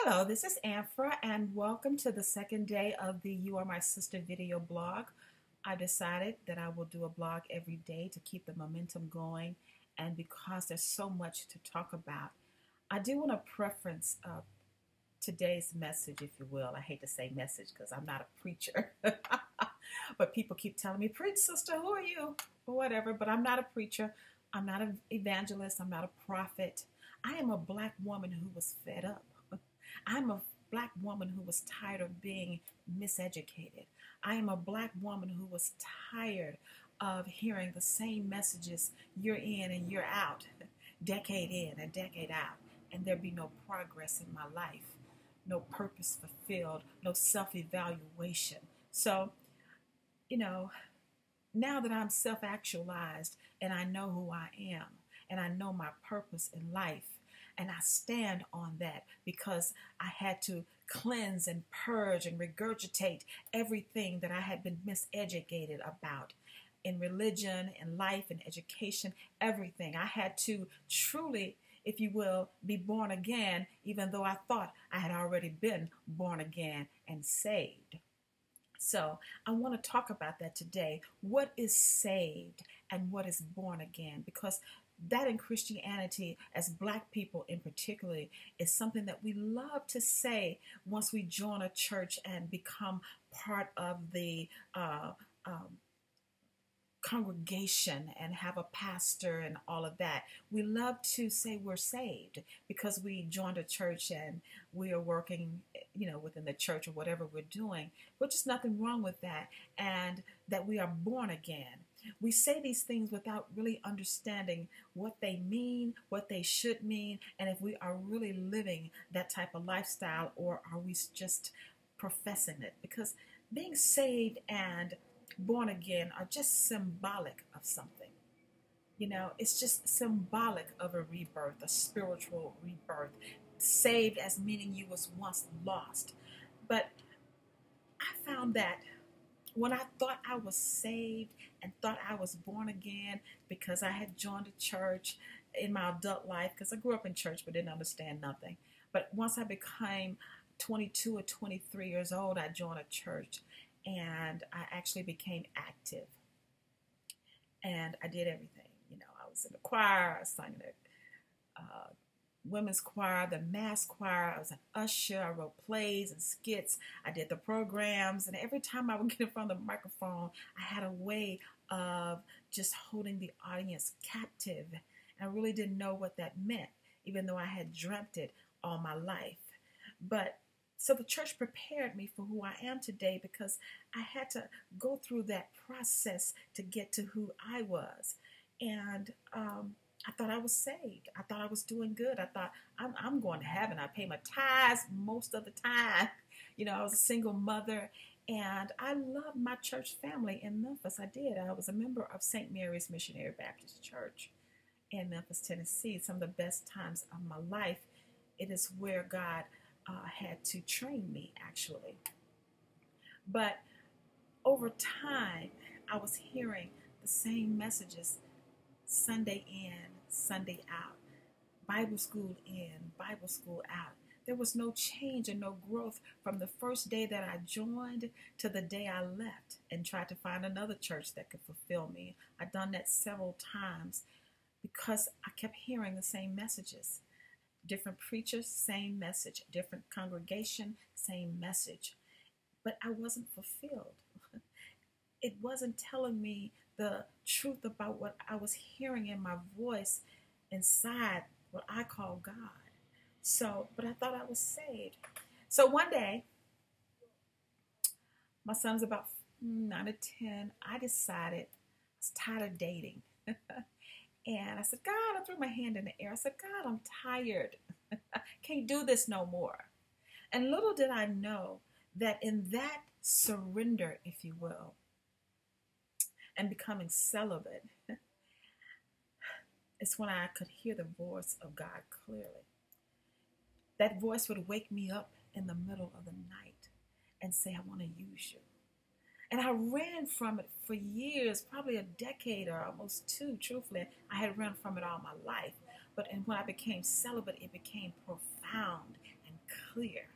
Hello, this is Anfra, and welcome to the second day of the You Are My Sister video blog. I decided that I will do a blog every day to keep the momentum going, and because there's so much to talk about, I do want to preference today's message, if you will. I hate to say message because I'm not a preacher, but people keep telling me, "Preach, sister, who are you?" or whatever, but I'm not a preacher. I'm not an evangelist. I'm not a prophet. I am a black woman who was fed up. I'm a black woman who was tired of being miseducated. I am a black woman who was tired of hearing the same messages year in and year out, decade in and decade out, and there be no progress in my life, no purpose fulfilled, no self-evaluation. So, now that I'm self-actualized and I know who I am and I know my purpose in life, and I stand on that because I had to cleanse and purge and regurgitate everything that I had been miseducated about in religion, in life, in education, everything. I had to truly, if you will, be born again, even though I thought I had already been born again and saved. So I want to talk about that today. What is saved and what is born again? Because that in Christianity, as black people in particular, is something that we love to say once we join a church and become part of the congregation and have a pastor and all of that. We love to say we're saved because we joined a church and we are working, within the church or whatever we're doing, which is nothing wrong with that, and that we are born again. We say these things without really understanding what they mean, what they should mean, and if we are really living that type of lifestyle, or are we just professing it? Because being saved and born again are just symbolic of something. It's just symbolic of a rebirth, a spiritual rebirth. Saved as meaning you was once lost. But I found that when I thought I was saved and thought I was born again because I had joined a church in my adult life, because I grew up in church but didn't understand nothing. But once I became 22 or 23 years old, I joined a church and I actually became active. And I did everything. I was in the choir, I sang in the women's choir, the mass choir. I was an usher. I wrote plays and skits. I did the programs. And every time I would get in front of the microphone, I had a way of just holding the audience captive. And I really didn't know what that meant, even though I had dreamt it all my life. But so the church prepared me for who I am today because I had to go through that process to get to who I was. And I thought I was saved. I thought I was doing good. I thought I'm going to heaven. I pay my tithes most of the time. I was a single mother, and I loved my church family in Memphis. I did. I was a member of St. Mary's Missionary Baptist Church in Memphis, Tennessee. Some of the best times of my life. It is where God had to train me, actually. But over time, I was hearing the same messages Sunday in, Sunday out, Bible school in, Bible school out. There was no change and no growth from the first day that I joined to the day I left and tried to find another church that could fulfill me. I've done that several times because I kept hearing the same messages. Different preachers, same message. Different congregation, same message. But I wasn't fulfilled. It wasn't telling me the truth about what I was hearing in my voice inside what I call God. But I thought I was saved. So one day, my son's about 9 or 10, I decided I was tired of dating. And I said, God, I threw my hand in the air. I said, God, I'm tired. Can't do this no more. And little did I know that in that surrender, if you will, and becoming celibate, it's when I could hear the voice of God clearly. That voice would wake me up in the middle of the night and say, I want to use you. And I ran from it for years, probably a decade or almost two, truthfully. I had run from it all my life. But when I became celibate, it became profound and clear.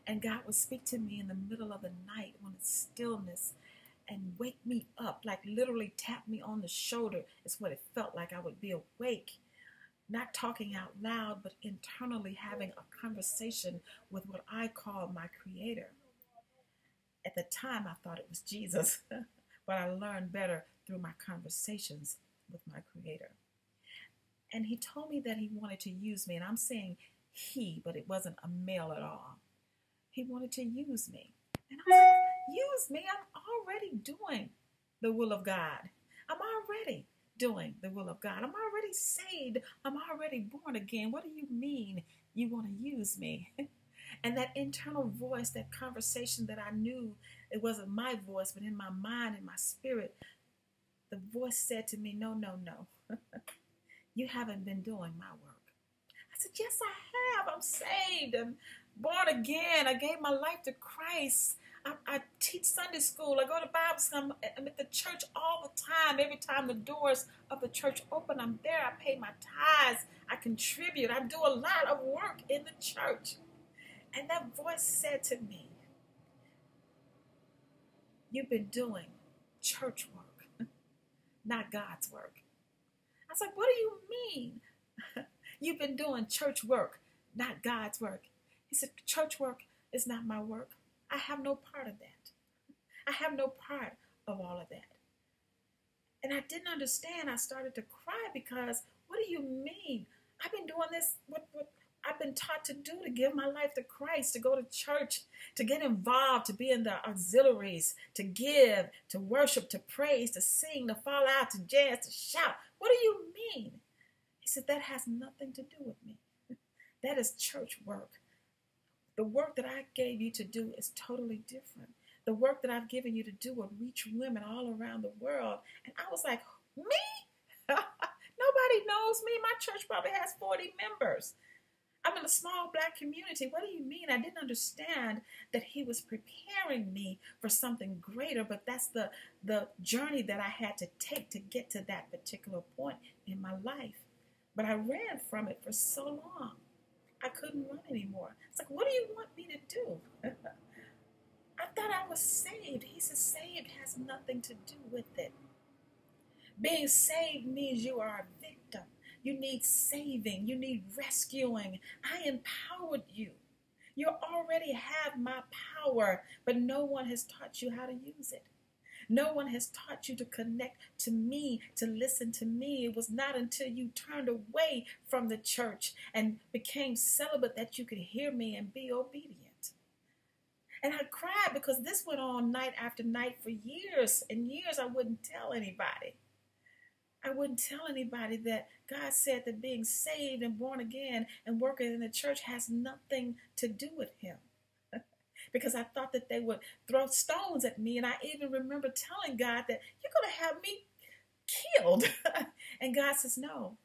And God would speak to me in the middle of the night when it's stillness and wake me up, like literally tap me on the shoulder. It's what it felt like. I would be awake, not talking out loud, but internally having a conversation with what I call my creator. At the time, I thought it was Jesus, but I learned better through my conversations with my creator. And he told me that he wanted to use me, and I'm saying he, but it wasn't a male at all. He wanted to use me. And I was like, use me? I'm already doing the will of God. I'm already doing the will of God. I'm already saved. I'm already born again. What do you mean you want to use me? And that internal voice, that conversation that I knew, it wasn't my voice, but in my mind and my spirit, the voice said to me, no, no, no. You haven't been doing my work. I said, yes, I have. I'm saved. I'm born again. I gave my life to Christ. I teach Sunday school. I go to Bible school. I'm at the church all the time. Every time the doors of the church open, I'm there. I pay my tithes. I contribute. I do a lot of work in the church. And that voice said to me, you've been doing church work, not God's work. I was like, what do you mean? You've been doing church work, not God's work. He said, church work is not my work. I have no part of that. I have no part of all of that. And I didn't understand. I started to cry because, what do you mean? I've been doing this, what I've been taught to do, to give my life to Christ, to go to church, to get involved, to be in the auxiliaries, to give, to worship, to praise, to sing, to fall out, to dance, to shout. What do you mean? He said, that has nothing to do with me. That is church work. The work that I gave you to do is totally different. The work that I've given you to do will reach women all around the world. And I was like, me? Nobody knows me. My church probably has 40 members. I'm in a small Black community. What do you mean? I didn't understand that he was preparing me for something greater, but that's the journey that I had to take to get to that particular point in my life. But I ran from it for so long. I couldn't run anymore. It's like, what do you want me to do? I thought I was saved. He said, saved has nothing to do with it. Being saved means you are a victim. You need saving. You need rescuing. I empowered you. You already have my power, but no one has taught you how to use it. No one has taught you to connect to me, to listen to me. It was not until you turned away from the church and became celibate that you could hear me and be obedient. And I cried because this went on night after night for years and years. I wouldn't tell anybody. I wouldn't tell anybody that God said that being saved and born again and working in the church has nothing to do with him. Because I thought that they would throw stones at me. And I even remember telling God that you're going to have me killed. And God says, no,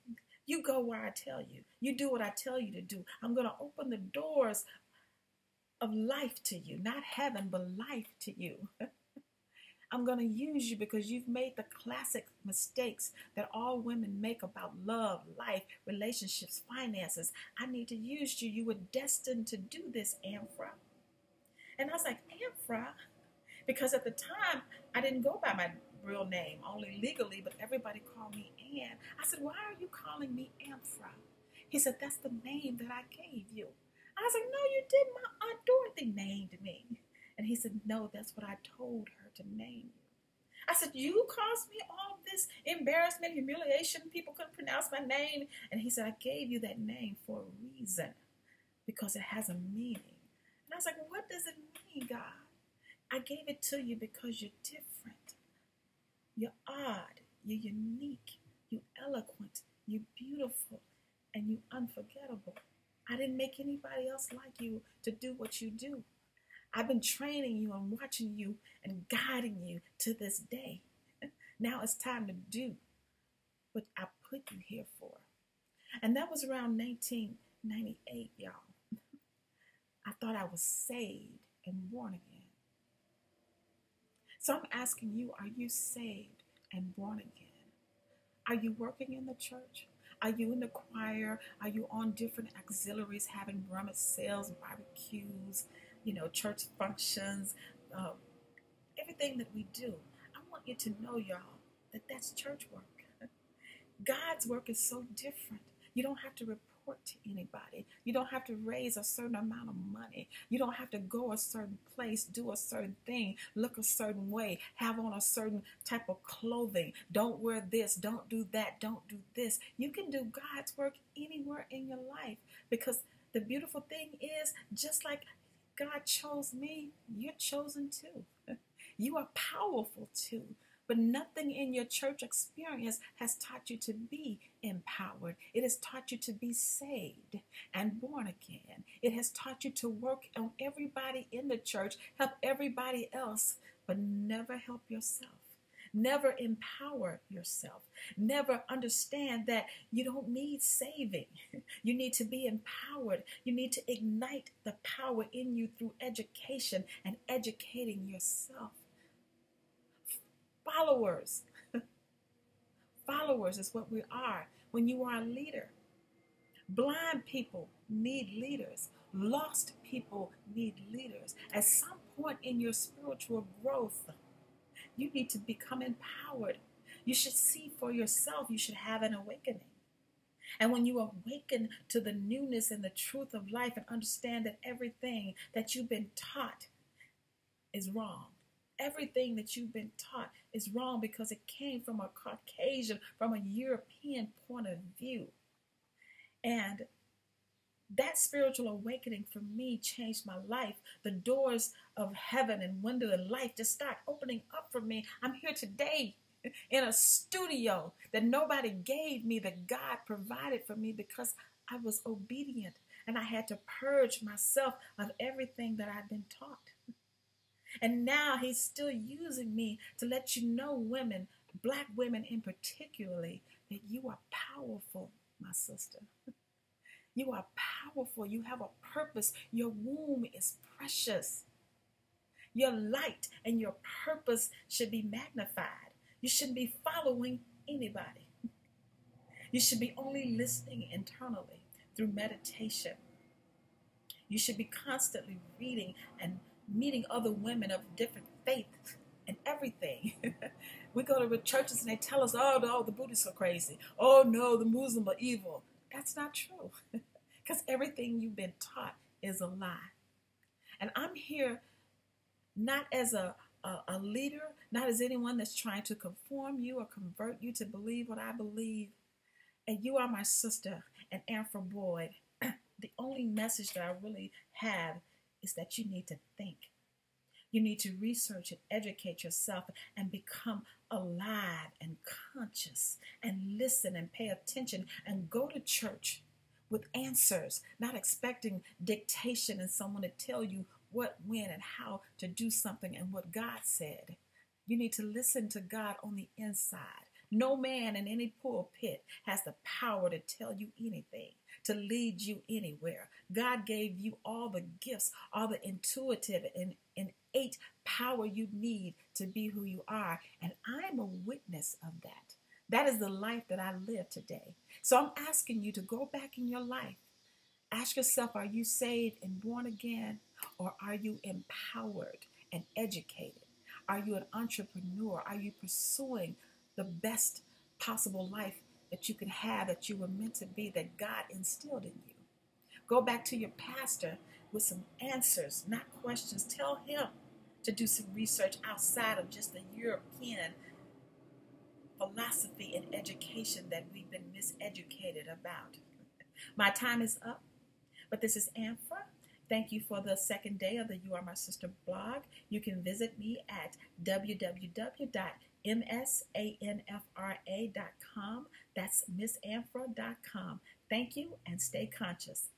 you go where I tell you. You do what I tell you to do. I'm going to open the doors of life to you, not heaven, but life to you. I'm going to use you because you've made the classic mistakes that all women make about love, life, relationships, finances. I need to use you. You were destined to do this, Anfra. And I was like, Anfra? Because at the time, I didn't go by my real name, only legally, but everybody called me Ann. I said, why are you calling me Anfra? He said, that's the name that I gave you. I was like, no, you didn't. My Aunt Dorothy named me. And he said, no, that's what I told her to name you. I said, you caused me all this embarrassment, humiliation. People couldn't pronounce my name. And he said, I gave you that name for a reason, because it has a meaning. And I was like, what does it mean, God? I gave it to you because you're different. You're odd. You're unique. You're eloquent. You're beautiful. And you're unforgettable. I didn't make anybody else like you to do what you do. I've been training you and watching you and guiding you to this day. Now it's time to do what I put you here for. And that was around 1998, y'all. I thought I was saved and born again. So I'm asking you, are you saved and born again? Are you working in the church? Are you in the choir? Are you on different auxiliaries, having rummage sales, barbecues, church functions, uh, everything that we do? I want you to know, y'all, that that's church work. God's work is so different. You don't have to report to anybody. You don't have to raise a certain amount of money. You don't have to go a certain place, do a certain thing, look a certain way, have on a certain type of clothing. Don't wear this, don't do that, don't do this. You can do God's work anywhere in your life, because the beautiful thing is, just like God chose me, you're chosen too. You are powerful too. But nothing in your church experience has taught you to be empowered. It has taught you to be saved and born again. It has taught you to work on everybody in the church, help everybody else, but never help yourself. Never empower yourself. Never understand that you don't need saving. You need to be empowered. You need to ignite the power in you through education and educating yourself. Followers. Followers is what we are when you are a leader. Blind people need leaders. Lost people need leaders. At some point in your spiritual growth, you need to become empowered. You should see for yourself. You should have an awakening. And when you awaken to the newness and the truth of life and understand that everything that you've been taught is wrong. Everything that you've been taught is wrong because it came from a Caucasian, from a European point of view. And that spiritual awakening for me changed my life. The doors of heaven and window of life just start opening up for me. I'm here today in a studio that nobody gave me, that God provided for me because I was obedient and I had to purge myself of everything that I'd been taught. And now he's still using me to let you know, women, black women in particularly, that you are powerful, my sister. You are powerful. You have a purpose. Your womb is precious. Your light and your purpose should be magnified. You shouldn't be following anybody. You should be only listening internally through meditation. You should be constantly reading and meeting other women of different faiths and everything. We go to churches and they tell us, oh, no, the Buddhists are crazy. Oh, no, the Muslims are evil. That's not true, because everything you've been taught is a lie. And I'm here not as a leader, not as anyone that's trying to conform you or convert you to believe what I believe. And you are my sister, and Anfra Boyd. The only message that I really have is that you need to think. You need to research and educate yourself and become alive and conscious and listen and pay attention and go to church with answers, not expecting dictation and someone to tell you what, when, and how to do something and what God said. You need to listen to God on the inside. No man in any pulpit has the power to tell you anything, to lead you anywhere. God gave you all the gifts, all the intuitive and innate power you need to be who you are. And I'm a witness of that. That is the life that I live today. So I'm asking you to go back in your life. Ask yourself, are you saved and born again? Or are you empowered and educated? Are you an entrepreneur? Are you pursuing the best possible life that you could have, that you were meant to be, that God instilled in you? Go back to your pastor with some answers, not questions. Tell him to do some research outside of just the European philosophy and education that we've been miseducated about. My time is up, but this is Anfra. Thank you for the second day of the You Are My Sister blog. You can visit me at www.msanfra.com. That's missanfra.com. Thank you, and stay conscious.